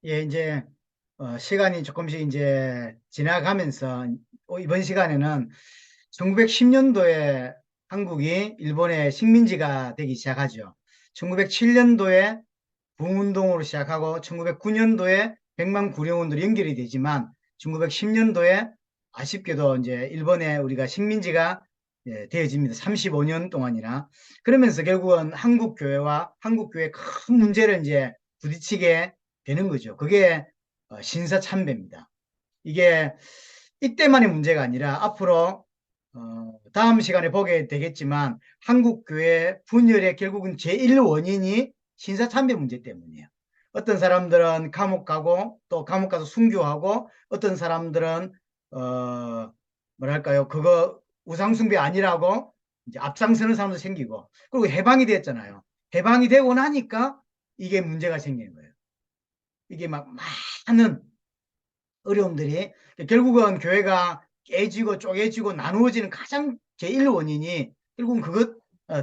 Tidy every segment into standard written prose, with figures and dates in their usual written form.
예, 이제 시간이 조금씩 이제 지나가면서 이번 시간에는 1910년도에 한국이 일본의 식민지가 되기 시작하죠. 1907년도에 부운동으로 시작하고 1909년도에 백만구령운동으로 연결이 되지만 1910년도에 아쉽게도 이제 일본에 우리가 식민지가 되어집니다. 35년 동안이나. 그러면서 결국은 한국교회와 한국교회 큰 문제를 이제 부딪히게 되는 거죠. 그게 신사참배입니다. 이게 이때만의 문제가 아니라 앞으로 다음 시간에 보게 되겠지만 한국교회 분열의 결국은 제1원인이 신사참배 문제 때문이에요. 어떤 사람들은 감옥 가고 또 감옥 가서 순교하고 어떤 사람들은 뭐랄까요, 그거 우상숭배 아니라고 이제 앞장서는 사람도 생기고, 그리고 해방이 됐잖아요. 해방이 되고 나니까 이게 문제가 생기는 거예요. 이게 막 많은 어려움들이, 결국은 교회가 깨지고 쪼개지고 나누어지는 가장 제1 원인이 결국은 그것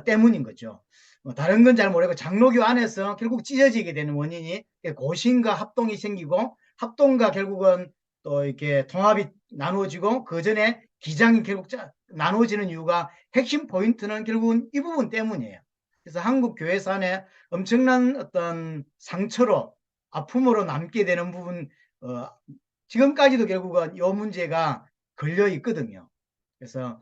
때문인 거죠. 뭐 다른 건 잘 모르고 장로교 안에서 결국 찢어지게 되는 원인이 고신과 합동이 생기고, 합동과 결국은 또 이렇게 통합이 나누어지고, 그 전에 기장이 결국 나누어지는 이유가, 핵심 포인트는 결국은 이 부분 때문이에요. 그래서 한국 교회사 안에 엄청난 어떤 상처로, 아픔으로 남게 되는 부분, 어, 지금까지도 결국은 이 문제가 걸려 있거든요. 그래서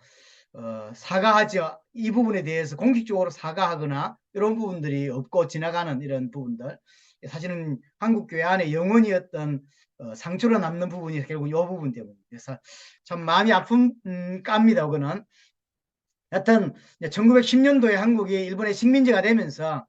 사과하죠. 이 부분에 대해서 공식적으로 사과하거나 이런 부분들이 없고 지나가는 이런 부분들. 사실은 한국교회 안에 영원히 상처로 남는 부분이 결국 이 부분 때문에. 그래서 참 마음이 아픈 깝니다. 그거는. 여튼 1910년도에 한국이 일본의 식민지가 되면서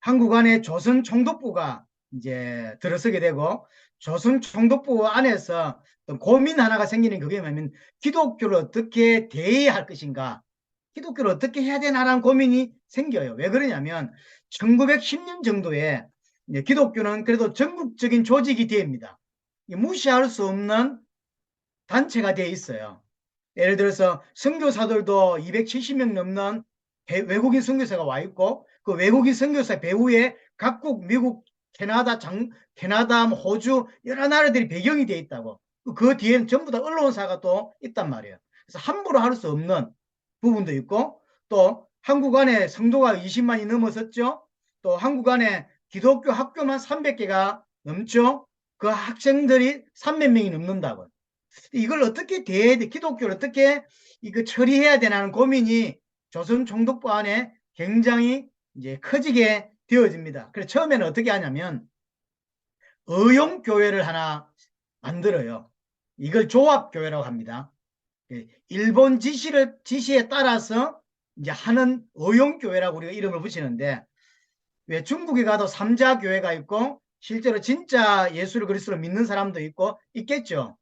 한국 안에 조선 총독부가 이제 들어서게 되고, 조선 총독부 안에서 어떤 고민 하나가 생기는, 그게 뭐냐면 기독교를 어떻게 대해야 할 것인가, 기독교를 어떻게 해야 되나라는 고민이 생겨요. 왜 그러냐면 1910년 정도에 기독교는 그래도 전국적인 조직이 됩니다. 무시할 수 없는 단체가 되어 있어요. 예를 들어서 선교사들도 270명 넘는 외국인 선교사가 와 있고, 그 외국인 선교사 배후에 각국 미국, 캐나다, 뭐 호주 여러 나라들이 배경이 되어 있다고. 그 뒤에는 전부 다 언론사가 또 있단 말이에요. 그래서 함부로 할 수 없는 부분도 있고, 또 한국 안에 성도가 20만이 넘었었죠. 또 한국 안에 기독교 학교만 300개가 넘죠. 그 학생들이 300명이 넘는다고. 이걸 어떻게 기독교를 어떻게 이거 처리해야 되나는 고민이 조선 총독부 안에 굉장히 이제 커지게 되어집니다. 그래서 처음에는 어떻게 하냐면 의용교회를 하나 만들어요. 이걸 조합교회라고 합니다. 일본 지시에 따라서 이제 하는 의용교회라고 우리가 이름을 붙이는데, 왜 중국에 가도 삼자교회가 있고 실제로 진짜 예수를 그리스도로 믿는 사람도 있고 있겠죠.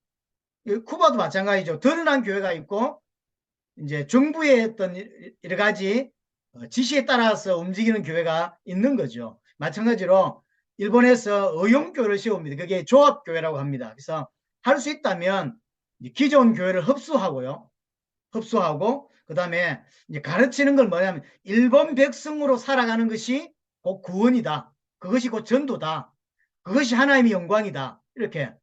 쿠바도 마찬가지죠. 드러난 교회가 있고 이제 정부의 어떤 여러 가지 지시에 따라서 움직이는 교회가 있는 거죠. 마찬가지로 일본에서 의용교회를 세웁니다. 그게 조합교회라고 합니다. 그래서 할 수 있다면 기존 교회를 흡수하고요. 흡수하고 그다음에 이제 가르치는 걸 뭐냐면 일본 백성으로 살아가는 것이 곧 구원이다. 그것이 곧 전도다. 그것이 하나님의 영광이다. 이렇게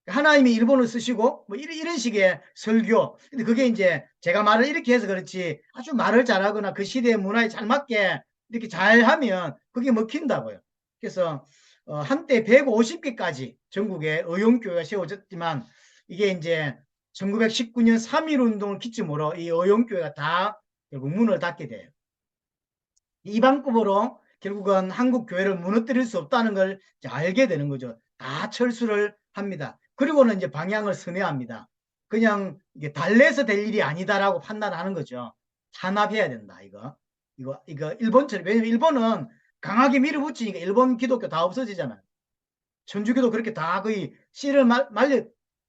하나님이 일본을 쓰시고 뭐 이런 식의 설교. 근데 그게 이제 제가 말을 이렇게 해서 그렇지, 아주 말을 잘하거나 그 시대의 문화에 잘 맞게 이렇게 잘하면 그게 먹힌다고요. 그래서 한때 150개까지 전국에 의용교회가 세워졌지만, 이게 이제 1919년 3.1 운동을 기점으로 이 의용교회가 다 결국 문을 닫게 돼요. 이 방법으로 결국은 한국 교회를 무너뜨릴 수 없다는 걸 알게 되는 거죠. 다 철수를 합니다. 그리고는 이제 방향을 선회합니다. 그냥 이게 달래서 될 일이 아니다라고 판단하는 거죠. 탄압해야 된다. 이거 일본처럼. 왜냐면 일본은 강하게 밀어붙이니까 일본 기독교 다 없어지잖아요. 천주교도 그렇게 다 거의 씨를 말려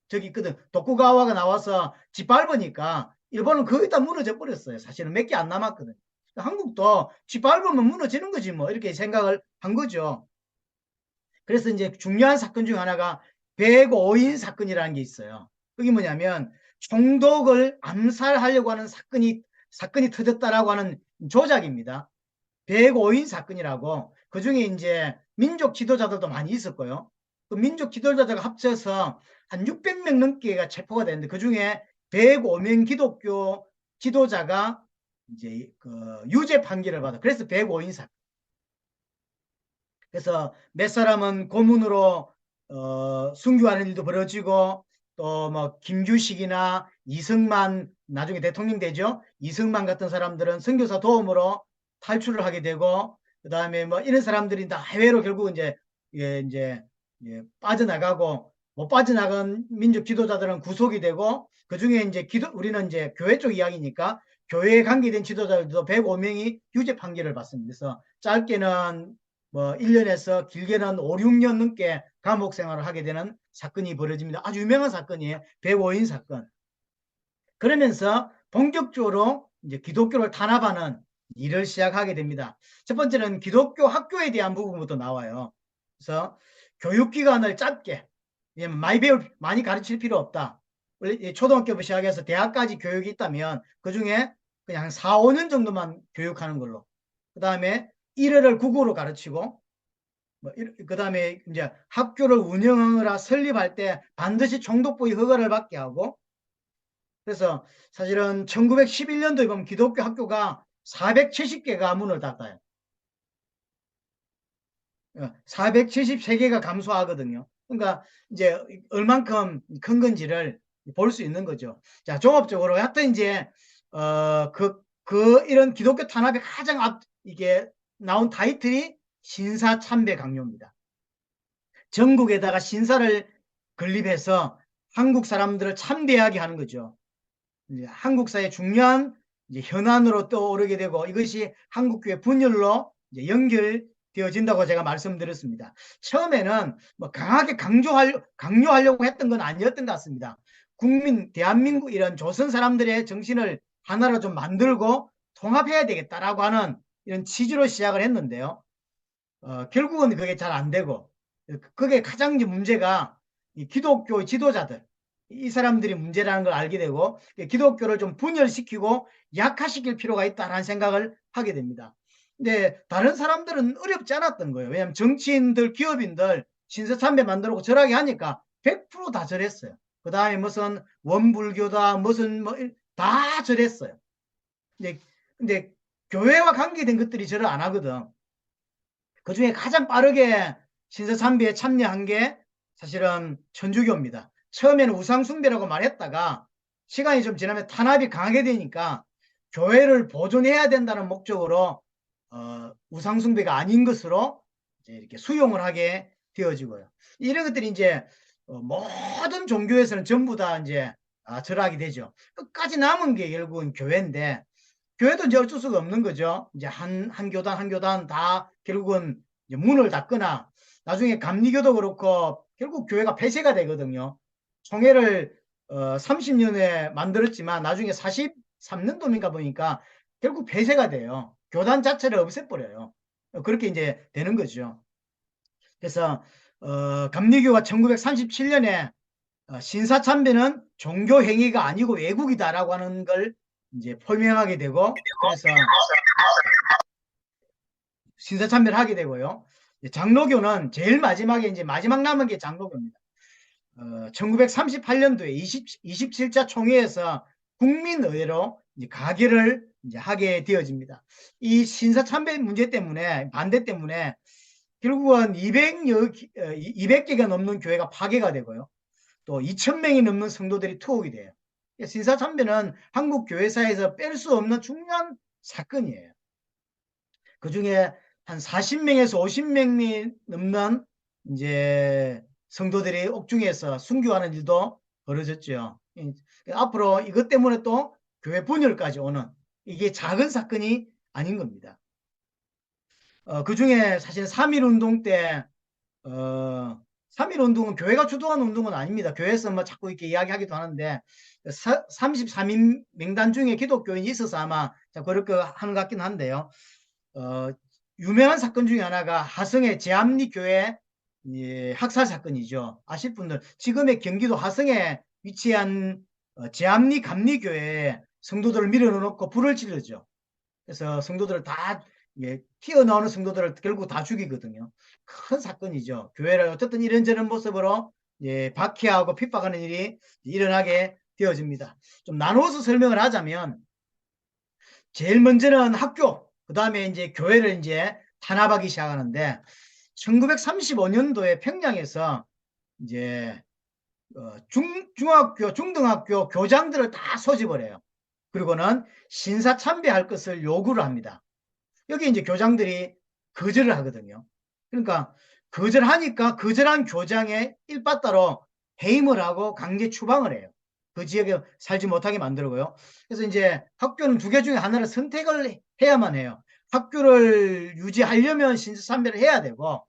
저기 있거든. 도쿠가와가 나와서 짓밟으니까 일본은 거의 다 무너져 버렸어요. 사실은 몇 개 안 남았거든. 한국도 짓밟으면 무너지는 거지 뭐, 이렇게 생각을 한 거죠. 그래서 이제 중요한 사건 중 하나가 105인 사건이라는 게 있어요. 그게 뭐냐면 총독을 암살하려고 하는 사건이 터졌다라고 하는 조작입니다. 105인 사건이라고. 그중에 이제 민족 지도자들도 많이 있었고요. 그 민족 지도자가 합쳐서 한 600명 넘게가 체포가 됐는데 그중에 105명 기독교 지도자가 이제 그 유죄 판결을 받아. 그래서 105인 사건. 그래서 몇 사람은 고문으로 순교하는 일도 벌어지고 또 뭐 김규식이나 이승만 나중에 대통령 되죠. 이승만 같은 사람들은 선교사 도움으로 탈출을 하게 되고 그다음에 뭐 이런 사람들이 다 해외로 결국 이제 빠져나가고 못 빠져나간 민족 지도자들은 구속이 되고 그중에 이제 우리는 이제 교회 쪽 이야기니까 교회에 관계된 지도자들도 105명이 유죄 판결을 받습니다. 그래서 짧게는 뭐 1년에서 길게는 5, 6년 넘게 감옥 생활을 하게 되는 사건이 벌어집니다. 아주 유명한 사건이에요. 105인 사건. 그러면서 본격적으로 이제 기독교를 탄압하는 일을 시작하게 됩니다. 첫 번째는 기독교 학교에 대한 부분부터 나와요. 그래서 교육기간을 짧게, 많이 가르칠 필요 없다. 초등학교부터 시작해서 대학까지 교육이 있다면 그 중에 그냥 4, 5년 정도만 교육하는 걸로. 그 다음에 1회를 국어로 가르치고, 그 다음에 이제 학교를 운영하느라 설립할 때 반드시 총독부의 허가를 받게 하고, 그래서 사실은 1911년도에 보면 기독교 학교가 470개가 문을 닫아요. 473개가 감소하거든요. 그러니까 이제 얼만큼 큰 건지를 볼 수 있는 거죠. 자, 종합적으로 하여튼 이제 이런 기독교 탄압의 가장 이게 나온 타이틀이 신사참배 강요입니다. 전국에다가 신사를 건립해서 한국 사람들을 참배하게 하는 거죠. 이제 한국사의 중요한 이제 현안으로 떠오르게 되고 이것이 한국교회 분열로 이제 연결되어진다고 제가 말씀드렸습니다. 처음에는 뭐 강하게 강요하려고 했던 건 아니었던 것 같습니다. 대한민국 이런 조선 사람들의 정신을 하나로 좀 만들고 통합해야 되겠다라고 하는 이런 취지로 시작을 했는데요. 결국은 그게 잘 안 되고 그게 가장 문제가 이 기독교 지도자들 이 사람들이 문제라는 걸 알게 되고 기독교를 좀 분열시키고 약화시킬 필요가 있다는 생각을 하게 됩니다. 근데 다른 사람들은 어렵지 않았던 거예요. 왜냐하면 정치인들, 기업인들 신사참배 만들고 절하게 하니까 100%다 절했어요. 그 다음에 무슨 원불교다 무슨 뭐 다 절했어요. 근데 교회와 관계된 것들이 절을 안 하거든. 그 중에 가장 빠르게 신사참배에 참여한 게 사실은 천주교입니다. 처음에는 우상숭배라고 말했다가 시간이 좀 지나면 탄압이 강하게 되니까 교회를 보존해야 된다는 목적으로 우상숭배가 아닌 것으로 이제 이렇게 수용을 하게 되어지고요. 이런 것들이 이제 모든 종교에서는 전부 다 이제 절하게 되죠. 끝까지 남은 게 결국은 교회인데 교회도 이제 어쩔 수가 없는 거죠. 이제 한 교단 한 교단 다 결국은 이제 문을 닫거나 나중에 감리교도 그렇고 결국 교회가 폐쇄가 되거든요. 총회를 30년에 만들었지만 나중에 43년도인가 보니까 결국 폐쇄가 돼요. 교단 자체를 없애버려요. 그렇게 이제 되는 거죠. 그래서 감리교가 1937년에 신사참배는 종교 행위가 아니고 왜곡이다라고 하는 걸 이제 표명하게 되고 그래서 신사참배를 하게 되고요. 장로교는 제일 마지막에 이제 마지막 남은 게 장로교입니다. 1938년도에 27차 총회에서 국민의회로 이제 가결을 이제 하게 되어집니다. 이 신사참배 문제 때문에 반대 때문에 결국은 200개가 넘는 교회가 파괴가 되고요. 또 2,000명이 넘는 성도들이 투옥이 돼요. 신사참배는 한국 교회사에서 뺄 수 없는 중요한 사건이에요. 그 중에 한 40명에서 50명이 넘는 이제 성도들이 옥중에서 순교하는 일도 벌어졌죠. 앞으로 이것 때문에 또 교회 분열까지 오는 이게 작은 사건이 아닌 겁니다. 그 중에 사실 3.1 운동 때 3.1 운동은 교회가 주도한 운동은 아닙니다. 교회에서 뭐 자꾸 이렇게 이야기하기도 하는데 33인 명단 중에 기독교인이 있어서 아마 그렇게 하는 것 같긴 한데요. 유명한 사건 중에 하나가 하성의 제암리 교회 학살 사건이죠. 아실 분들 지금의 경기도 하성에 위치한 제암리 감리교회에 성도들을 밀어넣고 불을 지르죠. 그래서 성도들을 다 예, 튀어나오는 성도들을 결국 다 죽이거든요. 큰 사건이죠. 교회를 어쨌든 이런저런 모습으로 예, 박해하고 핍박하는 일이 일어나게 되어집니다. 좀 나누어서 설명을 하자면 제일 먼저는 학교, 그 다음에 이제 교회를 이제 탄압하기 시작하는데 1935년도에 평양에서 이제 중학교, 중등학교 교장들을 다 소집을 해요. 그리고는 신사 참배할 것을 요구를 합니다. 여기 이제 교장들이 거절을 하거든요. 그러니까 거절하니까 거절한 교장의 일바따로 해임을 하고 강제 추방을 해요. 그 지역에 살지 못하게 만들고요. 그래서 이제 학교는 두 개 중에 하나를 선택을 해야만 해요. 학교를 유지하려면 신세삼배를 해야 되고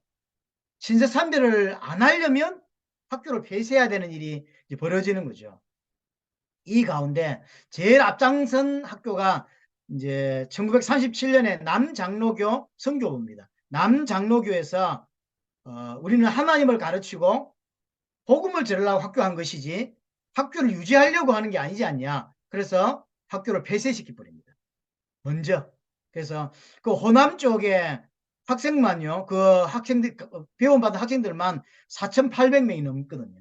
신세삼배를 안 하려면 학교를 폐쇄해야 되는 일이 벌어지는 거죠. 이 가운데 제일 앞장선 학교가 이제 1937년에 남장로교 선교부입니다. 남장로교에서 우리는 하나님을 가르치고 복음을 전하려고 학교한 것이지 학교를 유지하려고 하는 게 아니지 않냐. 그래서 학교를 폐쇄시켜 버립니다. 먼저. 그래서 그 호남 쪽에 학생만요. 그 학생들 배움받은 학생들만 4,800명이 넘거든요.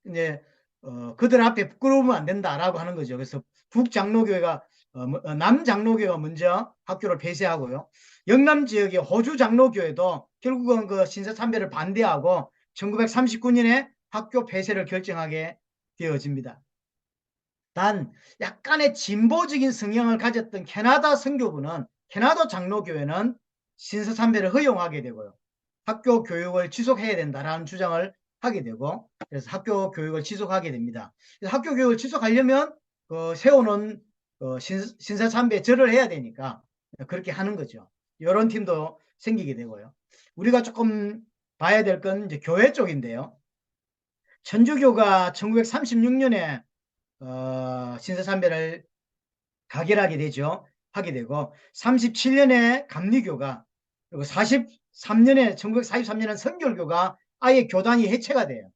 이제 그들 앞에 부끄러우면 안 된다라고 하는 거죠. 그래서 북장로교회가 남장로교회가 먼저 학교를 폐쇄하고요. 영남 지역의 호주 장로교회도 결국은 그 신사참배를 반대하고 1939년에 학교 폐쇄를 결정하게 되어집니다. 단 약간의 진보적인 성향을 가졌던 캐나다 선교부는 캐나다 장로교회는 신사참배를 허용하게 되고요. 학교 교육을 지속해야 된다라는 주장을 하게 되고 그래서 학교 교육을 지속하게 됩니다. 학교 교육을 지속하려면 세우는 신사참배 절을 해야 되니까 그렇게 하는 거죠. 이런 팀도 생기게 되고요. 우리가 조금 봐야 될 건 이제 교회 쪽인데요. 천주교가 1936년에 신사참배를 가결하게 되죠. 하게 되고 37년에 감리교가 그리고 43년에 1943년은 선결교가 아예 교단이 해체가 돼요.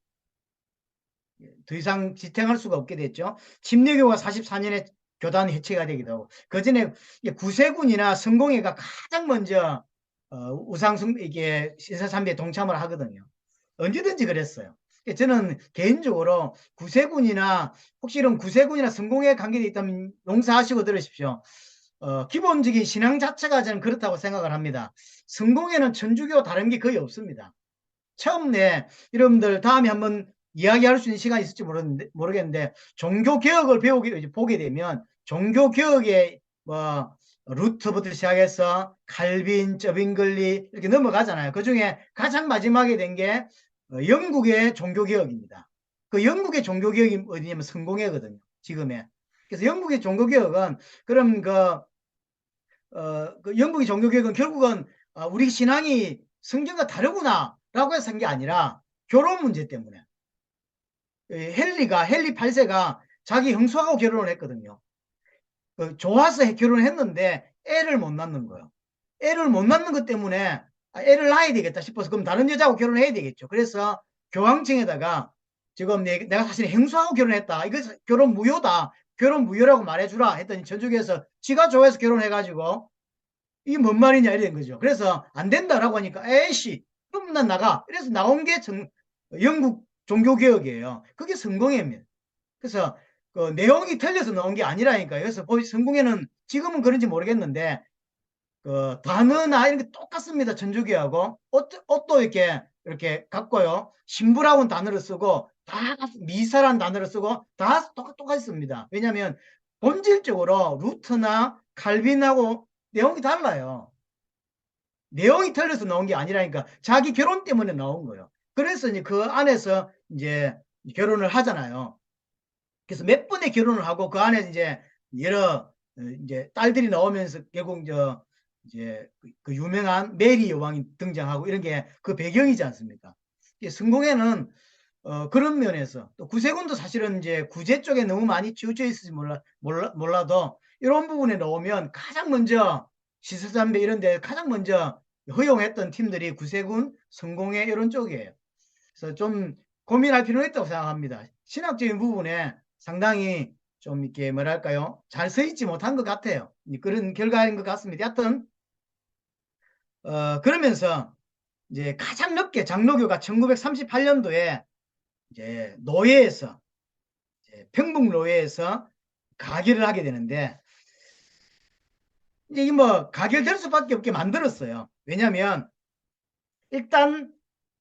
더 이상 지탱할 수가 없게 됐죠. 침례교가 44년에 교단이 해체가 되기도 하고 그 전에 구세군이나 성공회가 가장 먼저 우상숭 이게 신사참배에 동참을 하거든요. 언제든지 그랬어요. 저는 개인적으로 구세군이나 혹시 이런 구세군이나 성공회에 관계되어 있다면 용서하시고 들으십시오. 기본적인 신앙 자체가 저는 그렇다고 생각을 합니다. 성공회는 천주교 다른 게 거의 없습니다. 처음에 여러분들 다음에 한번 이야기할 수 있는 시간이 있을지 모르겠는데 종교개혁을 보게 되면 종교개혁의 뭐 루트부터 시작해서 칼빈, 저빙글리 이렇게 넘어가잖아요. 그중에 가장 마지막에 된 게 영국의 종교개혁입니다. 그 영국의 종교개혁이 어디냐면 성공회거든요. 지금의. 그래서 영국의 종교개혁은 그럼 그 영국의 종교개혁은 결국은 우리 신앙이 성경과 다르구나 라고 해서 한 게 아니라 결혼 문제 때문에 헨리 8세가 자기 형수하고 결혼을 했거든요. 좋아서 결혼을 했는데 애를 못 낳는 거예요. 애를 못 낳는 것 때문에 애를 낳아야 되겠다 싶어서 그럼 다른 여자하고 결혼을 해야 되겠죠. 그래서 교황청에다가 지금 내가 사실 형수하고 결혼했다. 이거 결혼 무효다. 결혼 무효라고 말해주라 했더니 전주교에서 지가 좋아해서 결혼해가지고 이게 뭔 말이냐 이런 거죠. 그래서 안 된다라고 하니까 에이씨 그럼 난 나가. 그래서 나온 게 영국 종교개혁이에요. 그게 성공회입니다. 그래서 그 내용이 틀려서 나온 게 아니라니까요. 그래서 성공회는 지금은 그런지 모르겠는데 그 단어나 이런 게 똑같습니다. 천주교하고 옷도 이렇게 같고요. 신부라고는 단어를 쓰고 다 미사라는 단어를 쓰고 다 똑같습니다. 왜냐하면 본질적으로 루트나 칼빈하고 내용이 달라요. 내용이 틀려서 나온 게 아니라니까 자기 결혼 때문에 나온 거예요. 그래서 이제 그 안에서 이제 결혼을 하잖아요. 그래서 몇 번의 결혼을 하고 그 안에 이제 여러 이제 딸들이 나오면서 결국 이제 그 유명한 메리 여왕이 등장하고 이런 게 그 배경이지 않습니까? 성공회는 그런 면에서 또 구세군도 사실은 이제 구제 쪽에 너무 많이 치우쳐 있을지 몰라도 이런 부분에 나오면 가장 먼저 시사담배 이런 데 가장 먼저 허용했던 팀들이 구세군, 성공회 이런 쪽이에요. 그래서 좀 고민할 필요가 있다고 생각합니다. 신학적인 부분에 상당히 좀 이렇게 뭐랄까요? 잘 서 있지 못한 것 같아요. 그런 결과인 것 같습니다. 하여튼 그러면서 이제 가장 늦게 장로교가 1938년도에 이제 노예에서 이제 평북 노예에서 가결을 하게 되는데 이제 이 뭐 가결될 수밖에 없게 만들었어요. 왜냐하면 일단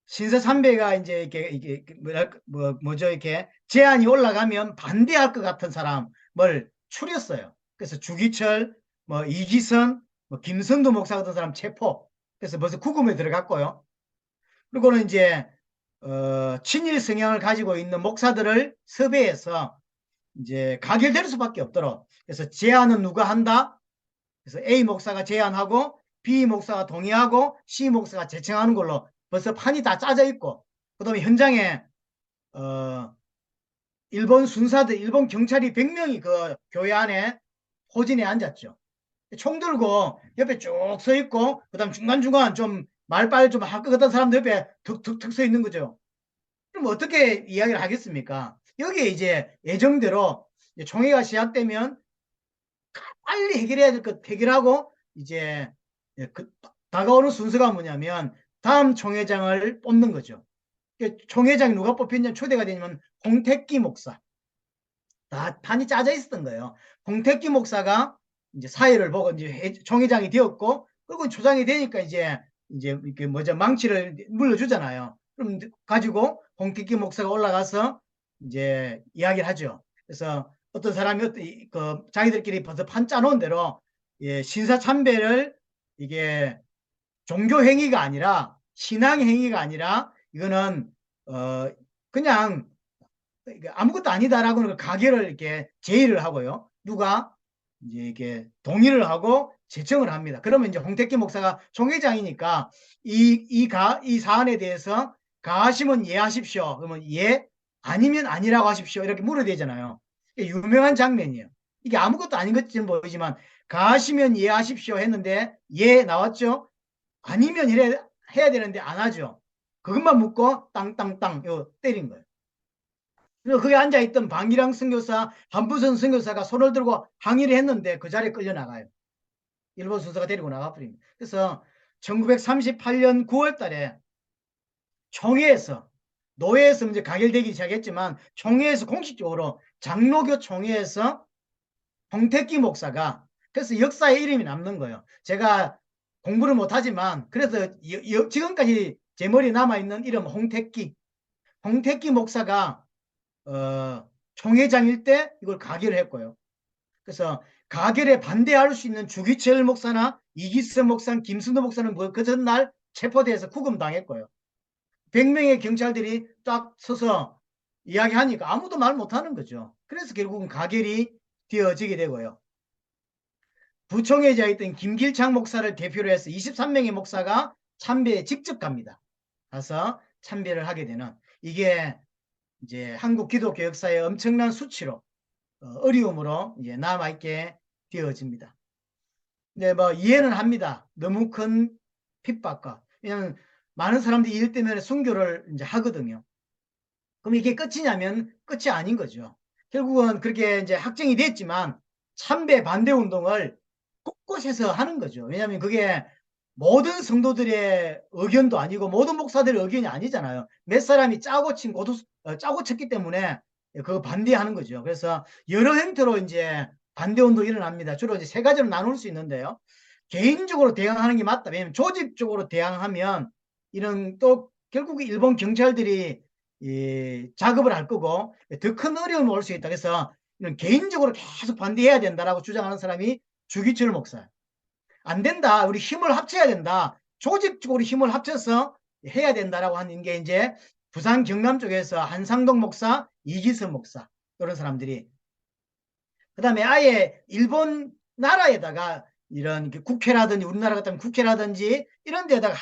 신사참배가 이제 이게 뭐랄까 뭐죠 이렇게 제안이 올라가면 반대할 것 같은 사람을 추렸어요. 그래서 주기철, 뭐 이기선, 뭐 김선도 목사 같은 사람 체포. 그래서 벌써 구금에 들어갔고요. 그리고는 이제 친일 성향을 가지고 있는 목사들을 섭외해서 이제 가결될 수밖에 없도록. 그래서 제안은 누가 한다? 그래서 A 목사가 제안하고 B 목사가 동의하고 C 목사가 제청하는 걸로 벌써 판이 다 짜져 있고, 그다음에 현장에 어, 일본 순사들, 일본 경찰이 100명이 그 교회 안에 호진에 앉았죠. 총 들고 옆에 쭉 서 있고, 그다음 중간중간 좀 말빨 좀 할 것 같은 사람들 옆에 툭툭툭 서 있는 거죠. 그럼 어떻게 이야기를 하겠습니까? 여기에 이제 예정대로 이제 총회가 시작되면 빨리 해결해야 될 것 해결하고 이제 그 다가오는 순서가 뭐냐면 다음 총회장을 뽑는 거죠. 총회장이 누가 뽑혔냐 초대가 되냐면 홍택기 목사. 다 판이 짜져 있었던 거예요. 홍택기 목사가 이제 사회를 보고 이제 총회장이 되었고, 그리고 초장이 되니까 이제 이렇게 뭐죠 망치를 물려주잖아요. 그럼 가지고 홍택기 목사가 올라가서 이제 이야기를 하죠. 그래서 어떤 사람이 그 자기들끼리 벌써 판 짜놓은 대로 예, 신사참배를 이게 종교 행위가 아니라 신앙 행위가 아니라 이거는 그냥 아무것도 아니다라고 가결을 이렇게 제의를 하고요. 누가 이제 이렇게 동의를 하고 제청을 합니다. 그러면 이제 홍택기 목사가 총회장이니까 이 사안에 대해서 가하시면 예하십시오. 그러면 예, 아니면 아니라고 하십시오. 이렇게 물어야 되잖아요. 이게 유명한 장면이에요. 이게 아무것도 아닌 것처럼 보이지만 가하시면 예하십시오 했는데 예 나왔죠. 아니면 해야 되는데 안 하죠. 그것만 묻고 땅땅땅 요 때린 거예요. 그래서 거기 앉아있던 방기랑 선교사, 한부선 선교사가 손을 들고 항의를 했는데 그 자리에 끌려 나가요. 일본 순서가 데리고 나가버립니다. 그래서 1938년 9월 달에 총회에서, 노회에서 이제 가결되기 시작했지만 총회에서 공식적으로 장로교 총회에서 홍택기 목사가, 그래서 역사에 이름이 남는 거예요. 제가 공부를 못하지만 그래서 지금까지 제 머리에 남아있는 이름 홍택기 목사가 총회장일 때 이걸 가결을 했고요. 그래서 가결에 반대할 수 있는 주기철 목사나 이기성 목사, 김순도 목사는 그 전날 체포돼서 구금당했고요. 100명의 경찰들이 딱 서서 이야기하니까 아무도 말 못하는 거죠. 그래서 결국은 가결이 되어지게 되고요. 부총회장이었던 김길창 목사를 대표로 해서 23명의 목사가 참배에 직접 갑니다. 가서 참배를 하게 되는, 이게 이제 한국 기독교 역사의 엄청난 수치로 어려움으로 이제 남아있게 되어집니다. 근데 뭐 이해는 합니다. 너무 큰 핍박과. 왜냐하면 많은 사람들이 일 때문에 순교를 이제 하거든요. 그럼 이게 끝이냐면 끝이 아닌 거죠. 결국은 그렇게 이제 확정이 됐지만 참배 반대 운동을 곳곳에서 하는 거죠. 왜냐하면 그게 모든 성도들의 의견도 아니고 모든 목사들의 의견이 아니잖아요. 몇 사람이 짜고 쳤기 때문에 그거 반대하는 거죠. 그래서 여러 형태로 이제 반대 운동이 일어납니다. 주로 이제 세 가지로 나눌 수 있는데요. 개인적으로 대항하는 게 맞다. 왜냐하면 조직적으로 대항하면 이런 또 결국 일본 경찰들이 이 작업을 할 거고 더 큰 어려움이 올 수 있다. 그래서 이런 개인적으로 계속 반대해야 된다라고 주장하는 사람이 주기철 목사. 안 된다. 우리 힘을 합쳐야 된다. 조직적으로 힘을 합쳐서 해야 된다라고 하는 게 이제 부산 경남 쪽에서 한상동 목사, 이기선 목사 이런 사람들이, 그다음에 아예 일본 나라에다가 이런 국회라든지 우리나라 같으면 국회라든지 이런 데다가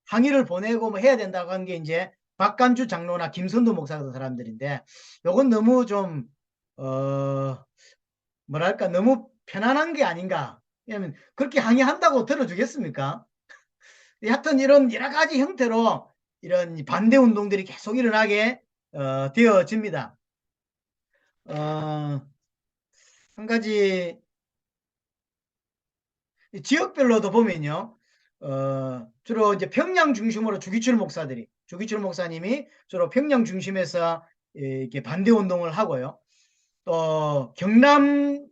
항의를 보내고 뭐 해야 된다고 하는 게 이제 박간주 장로나 김선도 목사 같은 사람들인데, 요건 너무 좀 뭐랄까 너무 편안한 게 아닌가. 왜냐하면 그렇게 항의한다고 들어주겠습니까? 하여튼 이런 여러 가지 형태로 이런 반대 운동들이 계속 일어나게 되어집니다. 한 가지 지역별로도 보면요. 주로 이제 평양 중심으로 주기철 목사님이 주로 평양 중심에서 이렇게 반대 운동을 하고요. 또 경남,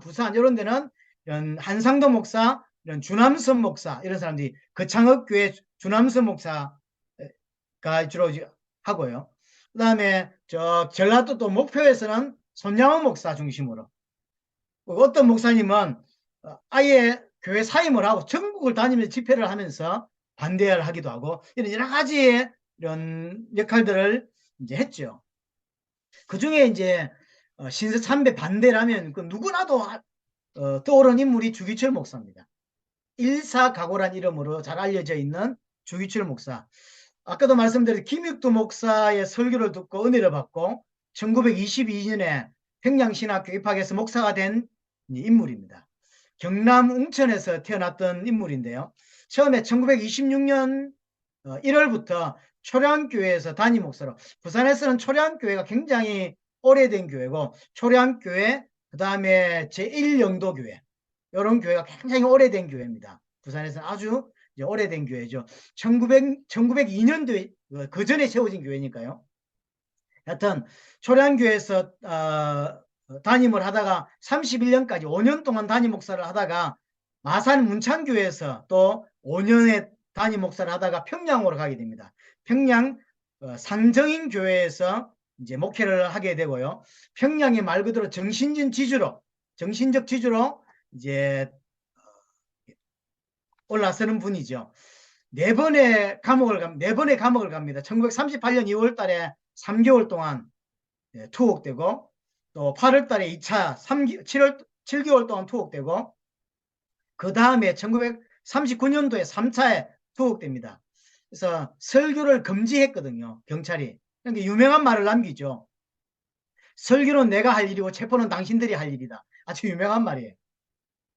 부산 이런 데는 이런 한상도 목사, 이런 주남선 목사 이런 사람들이 거창업교회 주남선 목사가 주로 하고요. 그다음에 저 전라도 또 목표에서는 손양원 목사 중심으로 어떤 목사님은 아예 교회 사임을 하고 전국을 다니면서 집회를 하면서 반대를 하기도 하고 이런 여러 가지의 이런 역할들을 이제 했죠. 그 중에 이제 신세 참배 반대라면 그 누구나도 떠오르는 인물이 주기철 목사입니다. 일사각오란 이름으로 잘 알려져 있는 주기철 목사. 아까도 말씀드린 김육두 목사의 설교를 듣고 은혜를 받고 1922년에 평양신학교 입학해서 목사가 된 인물입니다. 경남 웅천에서 태어났던 인물인데요. 처음에 1926년 1월부터 초량교회에서 담임 목사로, 부산에서는 초량교회가 굉장히 오래된 교회고 초량교회, 그 다음에 제1영도교회 이런 교회가 굉장히 오래된 교회입니다. 부산에서는 아주 오래된 교회죠. 1902년도에 그 전에 세워진 교회니까요. 하여튼 초량교회에서 담임을 하다가 31년까지 5년 동안 담임 목사를 하다가 마산 문창교회에서 또 5년의 담임 목사를 하다가 평양으로 가게 됩니다. 평양 상정인 교회에서 이제 목회를 하게 되고요. 평양의 말 그대로 정신적 지주로 이제 올라서는 분이죠. 네 번의 감옥을 갑니다. 1938년 2월 달에 3개월 동안 투옥되고 또 8월 달에 2차 7개월 동안 투옥되고 그 다음에 1939년도에 3차에 투옥됩니다. 그래서 설교를 금지했거든요. 경찰이. 그러니까 유명한 말을 남기죠. 설교는 내가 할 일이고 체포는 당신들이 할 일이다. 아주 유명한 말이에요.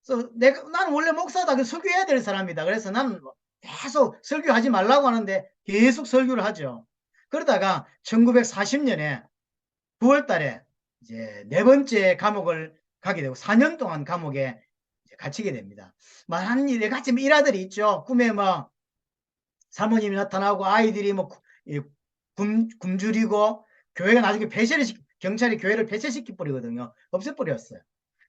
그래서 나는 원래 목사다. 설교해야 될 사람이다. 그래서 나는 계속 설교하지 말라고 하는데 계속 설교를 하죠. 그러다가 1940년에 9월 달에 이제 네 번째 감옥을 가게 되고 4년 동안 감옥에 갇히게 됩니다. 한 일에 같이 일화들이 있죠. 꿈에 뭐 사모님이 나타나고 아이들이 뭐 굶주리고 교회가 나중에 경찰이 교회를 폐쇄시키 버리거든요. 없애버렸어요.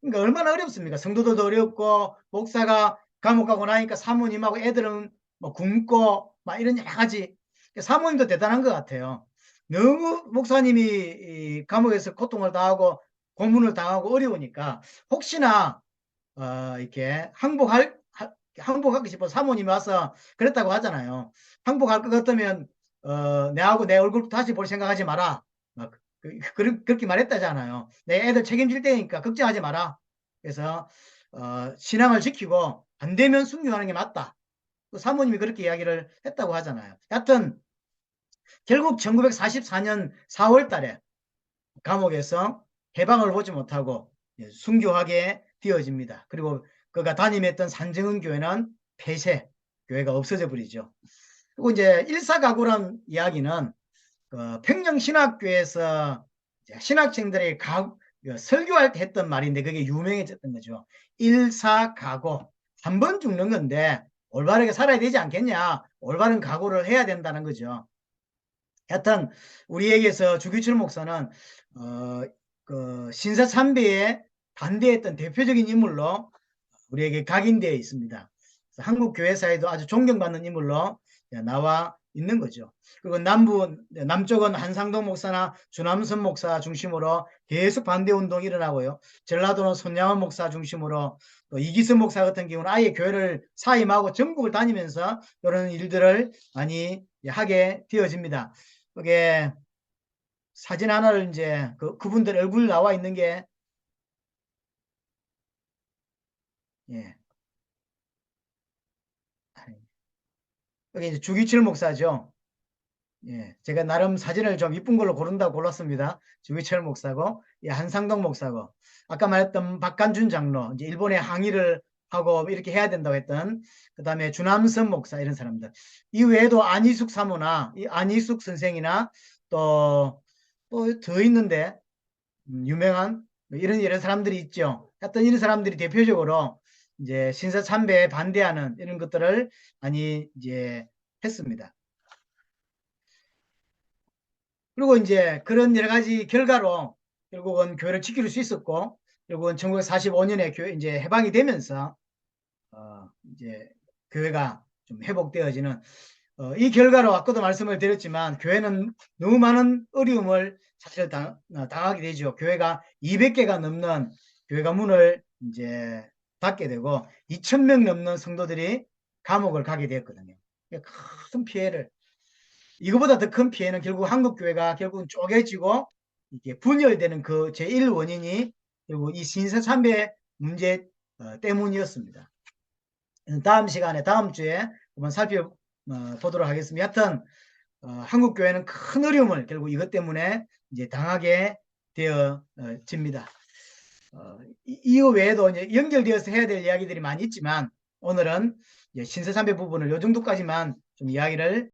그러니까 얼마나 어렵습니까? 성도들도 어렵고 목사가 감옥 가고 나니까 사모님하고 애들은 뭐 굶고 막 이런 여러 가지. 사모님도 대단한 것 같아요. 너무 목사님이 감옥에서 고통을 당하고 고문을 당하고 어려우니까 혹시나 이렇게 항복하고 싶어 사모님이 와서 그랬다고 하잖아요. 항복할 것 같으면 내하고 내 얼굴 다시 볼 생각하지 마라. 막 그렇게 말했다잖아요. 내 애들 책임질 때니까 걱정하지 마라. 그래서 신앙을 지키고 안 되면 순교하는 게 맞다. 사모님이 그렇게 이야기를 했다고 하잖아요. 하여튼 결국 1944년 4월 달에 감옥에서 해방을 보지 못하고 순교하게 되어집니다. 그리고 그가 담임했던 산정은 교회는 폐쇄, 교회가 없어져 버리죠. 그리고 이제 일사가구란 이야기는 평양신학교에서 신학생들이 설교할 때 했던 말인데 그게 유명해졌던 거죠. 일사가고 한 번 죽는 건데 올바르게 살아야 되지 않겠냐. 올바른 각오를 해야 된다는 거죠. 하여튼 우리에게서 주기철 목사는 그 신사참배에 반대했던 대표적인 인물로 우리에게 각인되어 있습니다. 한국 교회사에도 아주 존경받는 인물로 나와 있는 거죠. 그리고 남쪽은 한상동 목사나 주남선 목사 중심으로 계속 반대 운동이 일어나고요. 전라도는 손양원 목사 중심으로 또 이기선 목사 같은 경우는 아예 교회를 사임하고 전국을 다니면서 이런 일들을 많이 하게 되어집니다. 그게 사진 하나를 이제 그분들 얼굴 나와 있는 게 예. 여기 이제 주기철 목사죠. 예, 제가 나름 사진을 좀 이쁜 걸로 고른다고 골랐습니다. 주기철 목사고, 예, 한상동 목사고, 아까 말했던 박간준 장로, 이제 일본에 항의를 하고 이렇게 해야 된다고 했던, 그 다음에 주남선 목사, 이런 사람들. 이 외에도 안희숙 사모나, 안희숙 선생이나 또 더 있는데, 유명한 이런 사람들이 있죠. 하여튼 이런 사람들이 대표적으로 이제 신사참배에 반대하는 이런 것들을 많이 이제 했습니다. 그리고 이제 그런 여러 가지 결과로 결국은 교회를 지킬 수 있었고, 결국은 1945년에 이제 해방이 되면서 이제 교회가 좀 회복되어지는 이 결과로 아까도 말씀을 드렸지만 교회는 너무 많은 어려움을 사실 당하게 되죠. 교회가 200개가 넘는 교회가 문을 이제 닫게 되고 2,000명 넘는 성도들이 감옥을 가게 되었거든요. 큰 피해를, 이거보다 더 큰 피해는 결국 한국 교회가 결국은 쪼개지고 이게 분열되는 그 제1 원인이 결국 이 신사참배 문제 때문이었습니다. 다음 시간에 다음 주에 한번 살펴보도록 하겠습니다. 하여튼 한국 교회는 큰 어려움을 결국 이것 때문에 이제 당하게 되어집니다. 이거 외에도 이제 연결되어서 해야 될 이야기들이 많이 있지만 오늘은 신사참배 부분을 이 정도까지만 좀 이야기를